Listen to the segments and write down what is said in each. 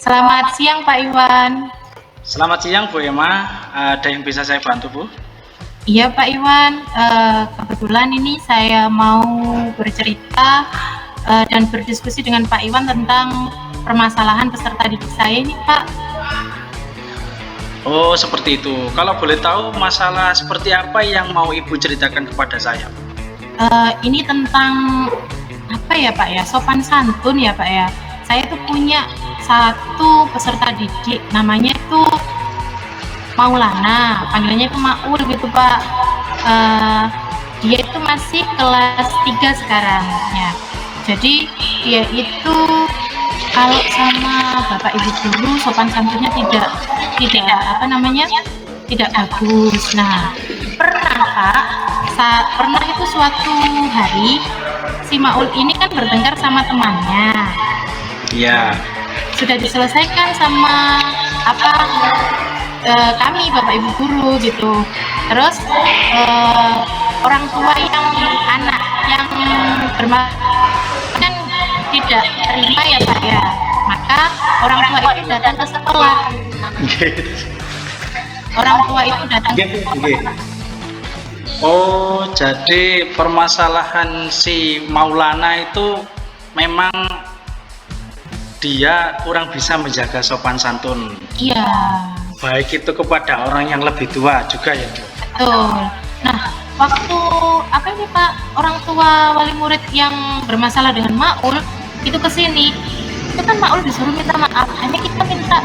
Selamat siang Pak Iwan. Selamat siang Bu Emma, ada yang bisa saya bantu Bu? Iya Pak Iwan, kebetulan ini saya mau bercerita dan berdiskusi dengan Pak Iwan tentang permasalahan peserta didik saya ini Pak. Oh seperti itu, kalau boleh tahu masalah seperti apa yang mau Ibu ceritakan kepada saya? Ini tentang apa ya Pak ya, sopan santun ya Pak ya. Saya tuh punya satu peserta didik, namanya itu Maulana, panggilannya itu Maul gitu Pak. Dia itu masih kelas 3 sekarang ya. Jadi dia itu kalau sama bapak ibu guru sopan santunnya tidak tidak bagus. Nah, pernah itu suatu hari si Maul ini kan bertengkar sama temannya. Iya. Sudah diselesaikan sama kami bapak ibu guru gitu. Terus orang tua yang anak yang kan tidak terima ya Pak ya, maka orang tua itu datang ke sekolah. Orang tua itu datang ke sekolah. Oh jadi permasalahan si Maulana itu memang dia kurang bisa menjaga sopan santun. Iya. Baik itu kepada orang yang lebih tua juga ya Bu? Betul. Nah, waktu ini Pak, orang tua wali murid yang bermasalah dengan Maul itu kesini, itu kan Maul disuruh minta maaf. Hanya kita minta,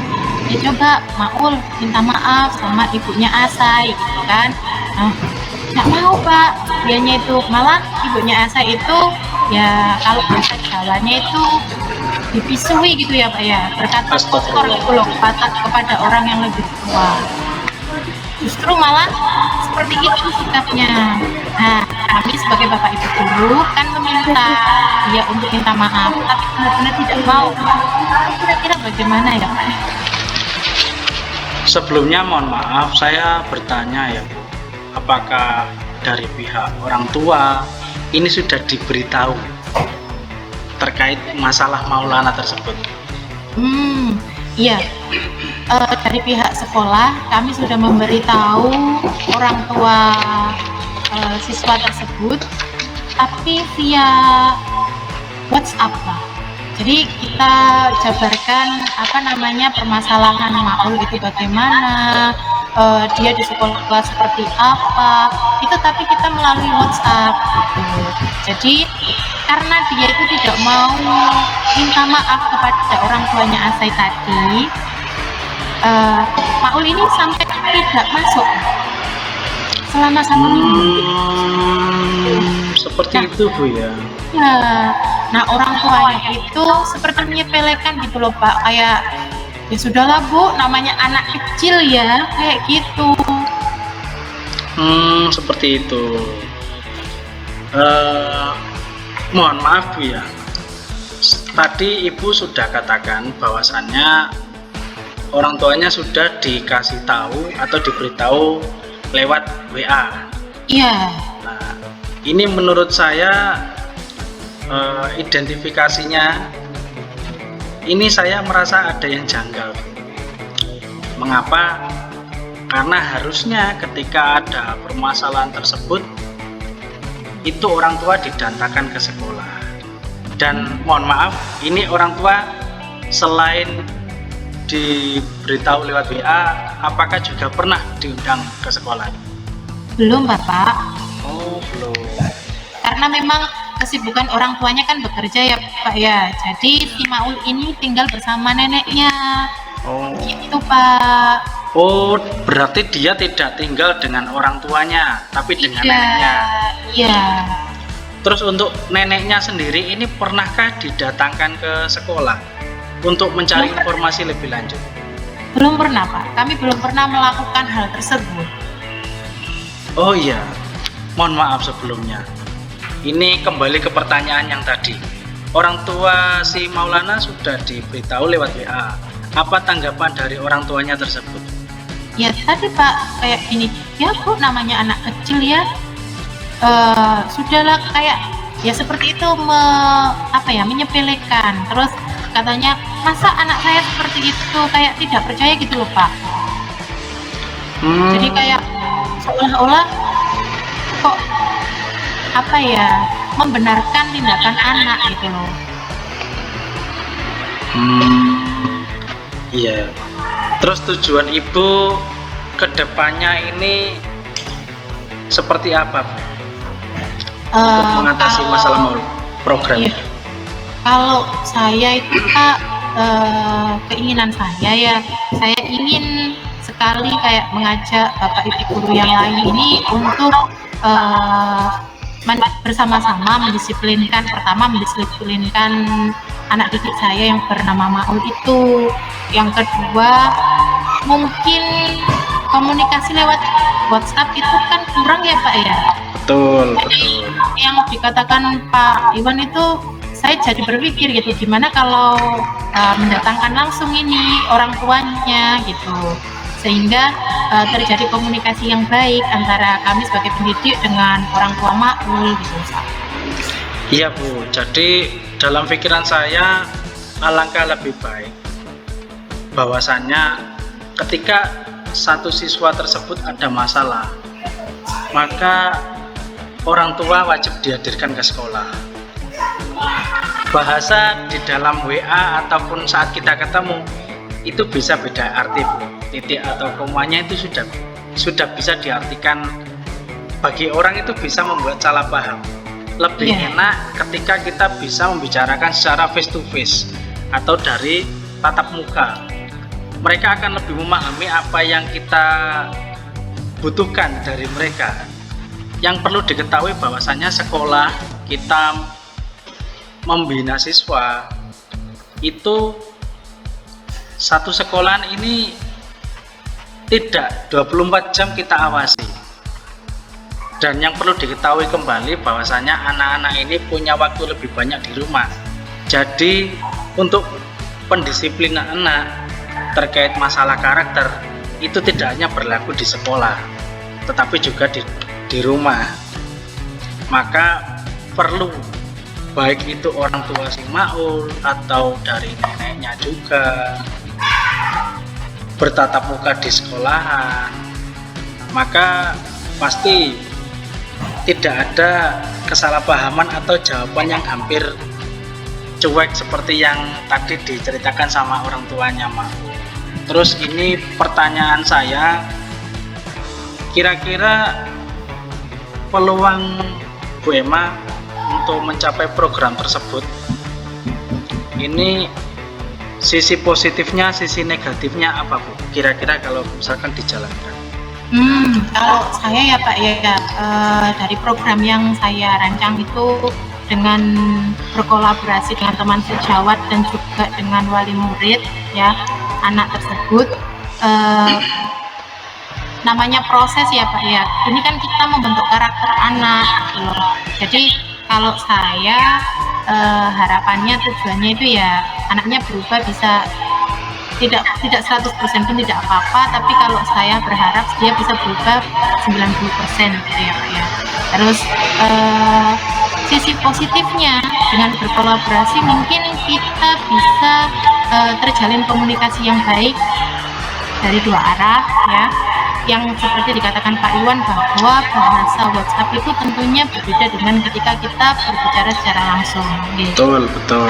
ya coba Maul minta maaf sama ibunya Asai gitu kan. Nah, nggak mau Pak, dianya itu malah ibunya Asai itu ya kalau bahasa Jawanya itu dipisui gitu ya Pak ya, berkata kotor gitu loh kepada orang yang lebih tua. Justru malah seperti itu sikapnya. Nah, kami sebagai bapak ibu guru kan meminta dia untuk minta maaf, tapi benar-benar tidak mau. Kira-kira bagaimana ya Pak? Sebelumnya mohon maaf, saya bertanya ya Bu, apakah dari pihak orang tua ini sudah diberitahu terkait masalah Maulana tersebut? Iya. Dari pihak sekolah kami sudah memberitahu orang tua siswa tersebut, tapi via WhatsApp lah. Jadi kita jabarkan permasalahan Maul itu bagaimana, dia di sekolah seperti apa, itu tapi kita melalui WhatsApp gitu. Jadi karena dia itu tidak mau minta maaf kepada orang tuanya Asai tadi, Maul ini sampai tidak masuk selama 1 minggu. Seperti itu Bu ya. Nah orang tuanya itu seperti menyepelekan gitu loh Pak, kayak ya sudahlah Bu, namanya anak kecil ya, kayak gitu. Seperti itu. Mohon maaf Bu ya, tadi Ibu sudah katakan bahwasannya orang tuanya sudah dikasih tahu atau diberitahu lewat WA. Iya. Nah, ini menurut saya identifikasinya ini saya merasa ada yang janggal. Mengapa? Karena harusnya ketika ada permasalahan tersebut itu orang tua didatangkan ke sekolah. Dan mohon maaf, ini orang tua selain diberitahu lewat WA, apakah juga pernah diundang ke sekolah? Belum Bapak. Oh belum. Karena memang kesibukan orang tuanya kan bekerja ya Pak ya, jadi si Maul ini tinggal bersama neneknya. Gitu Pak. Oh berarti dia tidak tinggal dengan orang tuanya tapi dengan neneknya. Iya. Terus untuk neneknya sendiri ini pernahkah didatangkan ke sekolah untuk mencari informasi lebih lanjut? Belum pernah Pak, kami belum pernah melakukan hal tersebut. Oh iya, mohon maaf sebelumnya. Ini kembali ke pertanyaan yang tadi. Orang tua si Maulana sudah diberitahu lewat WA. Apa tanggapan dari orang tuanya tersebut? Ya tadi Pak, kayak gini, ya Bu namanya anak kecil ya, sudahlah kayak ya seperti itu menyepelekan. Terus katanya masa anak saya seperti itu, kayak tidak percaya gitu loh Pak. Jadi kayak seolah-olah kok apa ya, membenarkan tindakan anak gitu loh. Iya. Terus tujuan ibu kedepannya ini seperti apa, Bu? Untuk mengatasi masalah maul program? Iya. Kalau saya itu Pak, keinginan saya ya, saya ingin sekali kayak mengajak Bapak Ibu guru yang lain ini untuk bersama-sama mendisiplinkan anak didik saya yang bernama Maul itu. Yang kedua, mungkin komunikasi lewat WhatsApp itu kan kurang ya Pak ya. Betul. Yang dikatakan Pak Iwan itu saya jadi berpikir gitu, gimana kalau mendatangkan langsung ini orang tuanya gitu, sehingga terjadi komunikasi yang baik antara kami sebagai pendidik dengan orang tua Maul gitu. Iya Bu, jadi dalam pikiran saya alangkah lebih baik bahwasannya ketika satu siswa tersebut ada masalah, maka orang tua wajib dihadirkan ke sekolah. Bahasa di dalam WA ataupun saat kita ketemu itu bisa beda arti Bu. Titik atau komanya itu sudah bisa diartikan, bagi orang itu bisa membuat salah paham. Lebih enak ketika kita bisa membicarakan secara face to face atau dari tatap muka. Mereka akan lebih memahami apa yang kita butuhkan dari mereka. Yang perlu diketahui bahwasannya sekolah kita membina siswa itu, satu sekolahan ini tidak 24 jam kita awasi. Dan yang perlu diketahui kembali bahwasanya anak-anak ini punya waktu lebih banyak di rumah. Jadi untuk pendisiplinan anak terkait masalah karakter itu tidak hanya berlaku di sekolah, tetapi juga di rumah. Maka perlu, baik itu orang tua si Maul atau dari neneknya juga, bertatap muka di sekolahan, maka pasti tidak ada kesalahpahaman atau jawaban yang hampir cuek seperti yang tadi diceritakan sama orang tuanya Maul. Terus ini pertanyaan saya, kira-kira peluang Bu Emma untuk mencapai program tersebut ini, sisi positifnya, sisi negatifnya apa Bu? Kira-kira kalau misalkan dijalankan? Kalau saya ya Pak ya, dari program yang saya rancang itu dengan berkolaborasi dengan teman sejawat dan juga dengan wali murid ya anak tersebut, namanya proses ya Pak ya, ini kan kita membentuk karakter anak gitu loh. Jadi kalau saya harapannya, tujuannya itu ya anaknya berubah, bisa tidak 100% pun tidak apa-apa, tapi kalau saya berharap dia bisa berubah 90% gitu ya Pak ya. Terus sisi positifnya dengan berkolaborasi mungkin kita bisa terjalin komunikasi yang baik dari dua arah ya, yang seperti dikatakan Pak Iwan bahwa bahasa WhatsApp itu tentunya berbeda dengan ketika kita berbicara secara langsung gitu. Betul.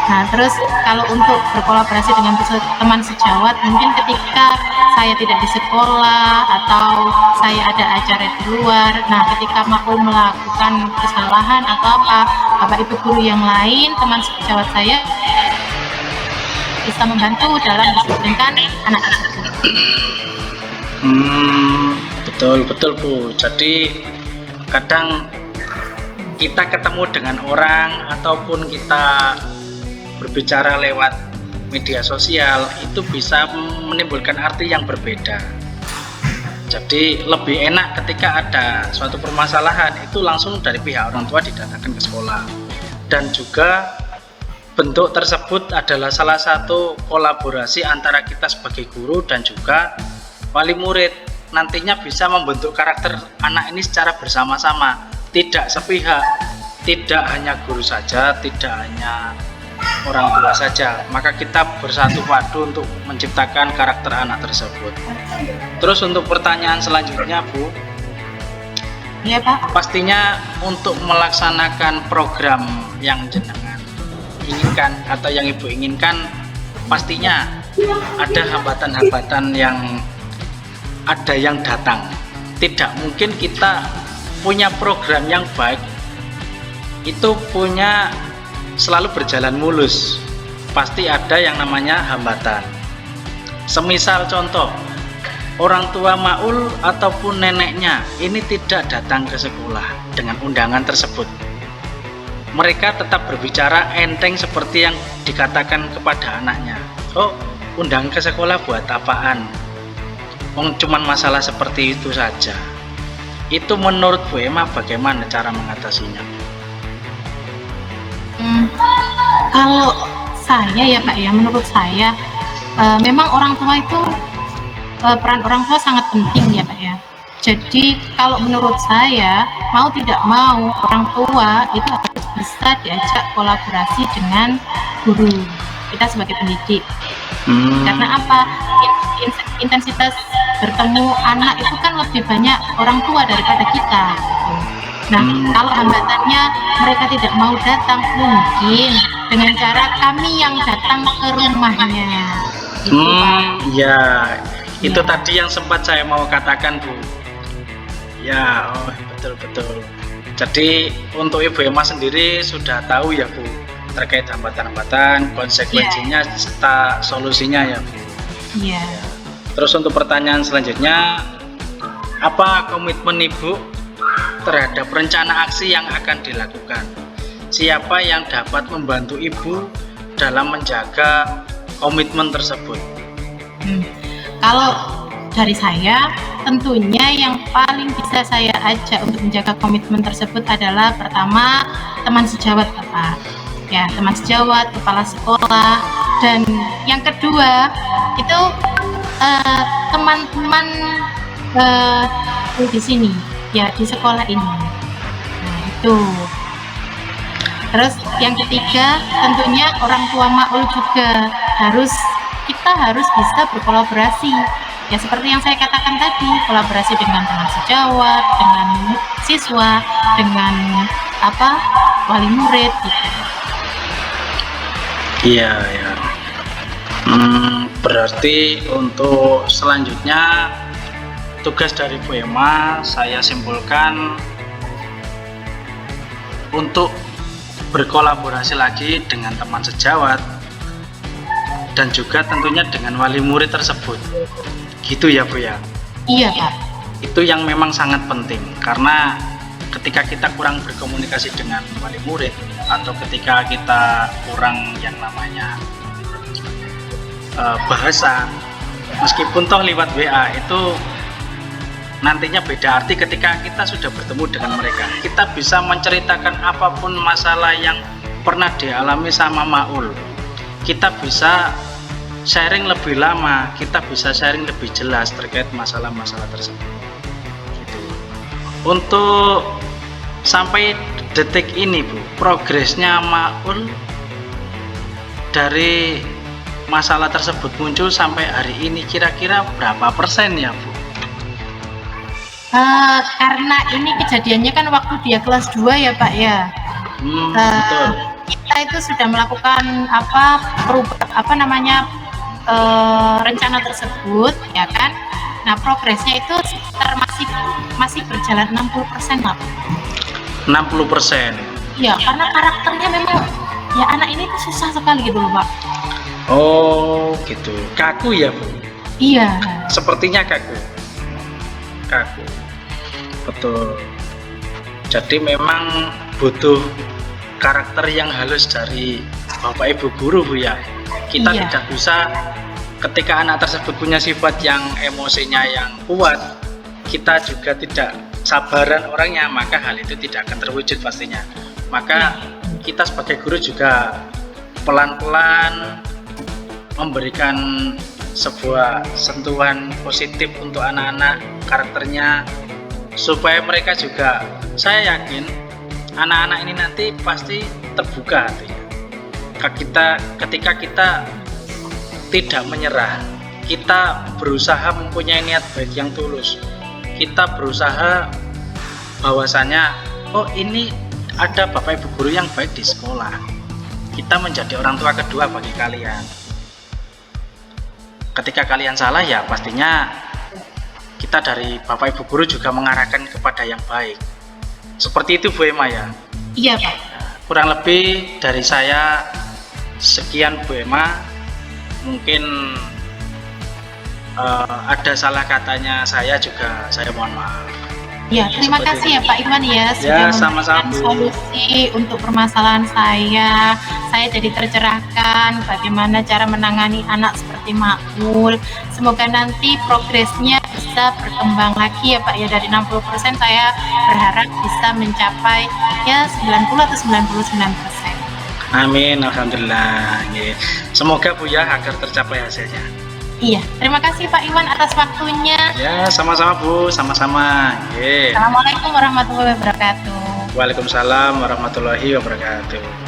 Nah terus kalau untuk berkolaborasi dengan teman sejawat, mungkin ketika saya tidak di sekolah atau saya ada acara di luar, nah ketika Maul melakukan kesalahan atau apa, Bapak Ibu guru yang lain, teman sejawat saya bisa membantu dalam mendisiplinkan anak tersebut. Betul Bu. Jadi kadang kita ketemu dengan orang ataupun kita berbicara lewat media sosial itu bisa menimbulkan arti yang berbeda. Jadi lebih enak ketika ada suatu permasalahan itu langsung dari pihak orang tua didatangkan ke sekolah. Dan juga bentuk tersebut adalah salah satu kolaborasi antara kita sebagai guru dan juga wali murid, nantinya bisa membentuk karakter anak ini secara bersama-sama, tidak sepihak, tidak hanya guru saja, tidak hanya orang tua saja, maka kita bersatu padu untuk menciptakan karakter anak tersebut. Terus untuk pertanyaan selanjutnya, Bu, Iya Pak. pastinya untuk melaksanakan program yang jenengan inginkan atau yang Ibu inginkan, pastinya ada hambatan-hambatan yang datang. Tidak mungkin kita punya program yang baik itu selalu berjalan mulus, pasti ada yang namanya hambatan. Semisal contoh, orang tua Maul ataupun neneknya ini tidak datang ke sekolah dengan undangan tersebut, mereka tetap berbicara enteng seperti yang dikatakan kepada anaknya, oh undang ke sekolah buat apaan, cuman masalah seperti itu saja. Itu menurut Bu Emma bagaimana cara mengatasinya? Kalau saya ya Pak ya, menurut saya memang orang tua itu peran orang tua sangat penting ya Pak ya. Jadi kalau menurut saya, mau tidak mau orang tua itu harus bisa diajak kolaborasi dengan guru kita sebagai pendidik. Karena apa? Intensitas bertemu anak itu kan lebih banyak orang tua daripada kita. Nah, kalau hambatannya mereka tidak mau datang, mungkin dengan cara kami yang datang ke rumahnya. Gitu, Pak. Ya, itu Ya. tadi yang sempat saya mau katakan, Bu. Ya, betul-betul. Jadi untuk Ibu Emma sendiri sudah tahu ya, Bu, terkait hambatan-hambatan, konsekuensinya serta solusinya ya, Bu. Iya. Terus untuk pertanyaan selanjutnya, apa komitmen Ibu terhadap rencana aksi yang akan dilakukan? Siapa yang dapat membantu Ibu dalam menjaga komitmen tersebut? Kalau dari saya, tentunya yang paling bisa saya ajak untuk menjaga komitmen tersebut adalah pertama teman sejawat Bapak. Ya, teman sejawat, kepala sekolah, dan yang kedua itu teman-teman di sini, ya di sekolah ini. Nah, itu. Terus yang ketiga, tentunya orang tua Maul juga kita harus bisa berkolaborasi. Ya seperti yang saya katakan tadi, kolaborasi dengan teman sejawat, dengan siswa, dengan wali murid gitu. Iya, ya. Berarti untuk selanjutnya tugas dari Bu Emma saya simpulkan untuk berkolaborasi lagi dengan teman sejawat dan juga tentunya dengan wali murid tersebut. Gitu ya, Bu ya. Iya, Pak. Itu yang memang sangat penting, karena ketika kita kurang berkomunikasi dengan wali murid atau ketika kita kurang yang namanya bahasa, meskipun toh lewat WA, itu nantinya beda arti ketika kita sudah bertemu dengan mereka. Kita bisa menceritakan apapun masalah yang pernah dialami sama Maul, kita bisa sharing lebih lama, kita bisa sharing lebih jelas terkait masalah-masalah tersebut gitu. Untuk sampai detik ini, Bu, progresnya Maul dari masalah tersebut muncul sampai hari ini kira-kira berapa persen ya, Bu? Karena ini kejadiannya kan waktu dia kelas 2 ya Pak ya. Betul. Kita itu sudah melakukan rencana tersebut ya kan. Nah progresnya itu sekitar masih berjalan 60% Pak. 60%. Iya, karena karakternya memang ya anak ini tuh susah sekali gitu loh Pak. Oh gitu, kaku ya, Bu? Iya. Sepertinya kaku, betul. Jadi memang butuh karakter yang halus dari Bapak Ibu guru, Bu ya. Kita Iya. tidak bisa, ketika anak tersebut punya sifat yang emosinya yang kuat, kita juga tidak sabaran orangnya, maka hal itu tidak akan terwujud pastinya. Maka kita sebagai guru juga pelan-pelan memberikan sebuah sentuhan positif untuk anak-anak, karakternya, supaya mereka juga, saya yakin anak-anak ini nanti pasti terbuka hatinya, ketika kita tidak menyerah, kita berusaha mempunyai niat baik yang tulus, kita berusaha bahwasanya oh ini ada bapak ibu guru yang baik di sekolah, kita menjadi orang tua kedua bagi kalian. Ketika kalian salah ya pastinya kita dari bapak ibu guru juga mengarahkan kepada yang baik. Seperti itu Bu Emma ya. Iya Pak. Kurang lebih dari saya sekian Bu Emma. Mungkin ada salah katanya saya juga, saya mohon maaf. Ya, terima Seperti kasih itu. ya Pak Iwan ya sudah Ya, sama-sama, memberikan Bu. solusi untuk permasalahan saya. Saya jadi tercerahkan bagaimana cara menangani anak seperti Makmul. Semoga nanti progresnya bisa berkembang lagi ya Pak ya, dari 60% saya berharap bisa mencapai ya 90 atau 99%. Amin, alhamdulillah. Nggih. Semoga Bu ya agar tercapai hasilnya. Iya, terima kasih Pak Iwan atas waktunya. Ya, sama-sama Bu, sama-sama. Nggih. Assalamualaikum warahmatullahi wabarakatuh. Waalaikumsalam warahmatullahi wabarakatuh.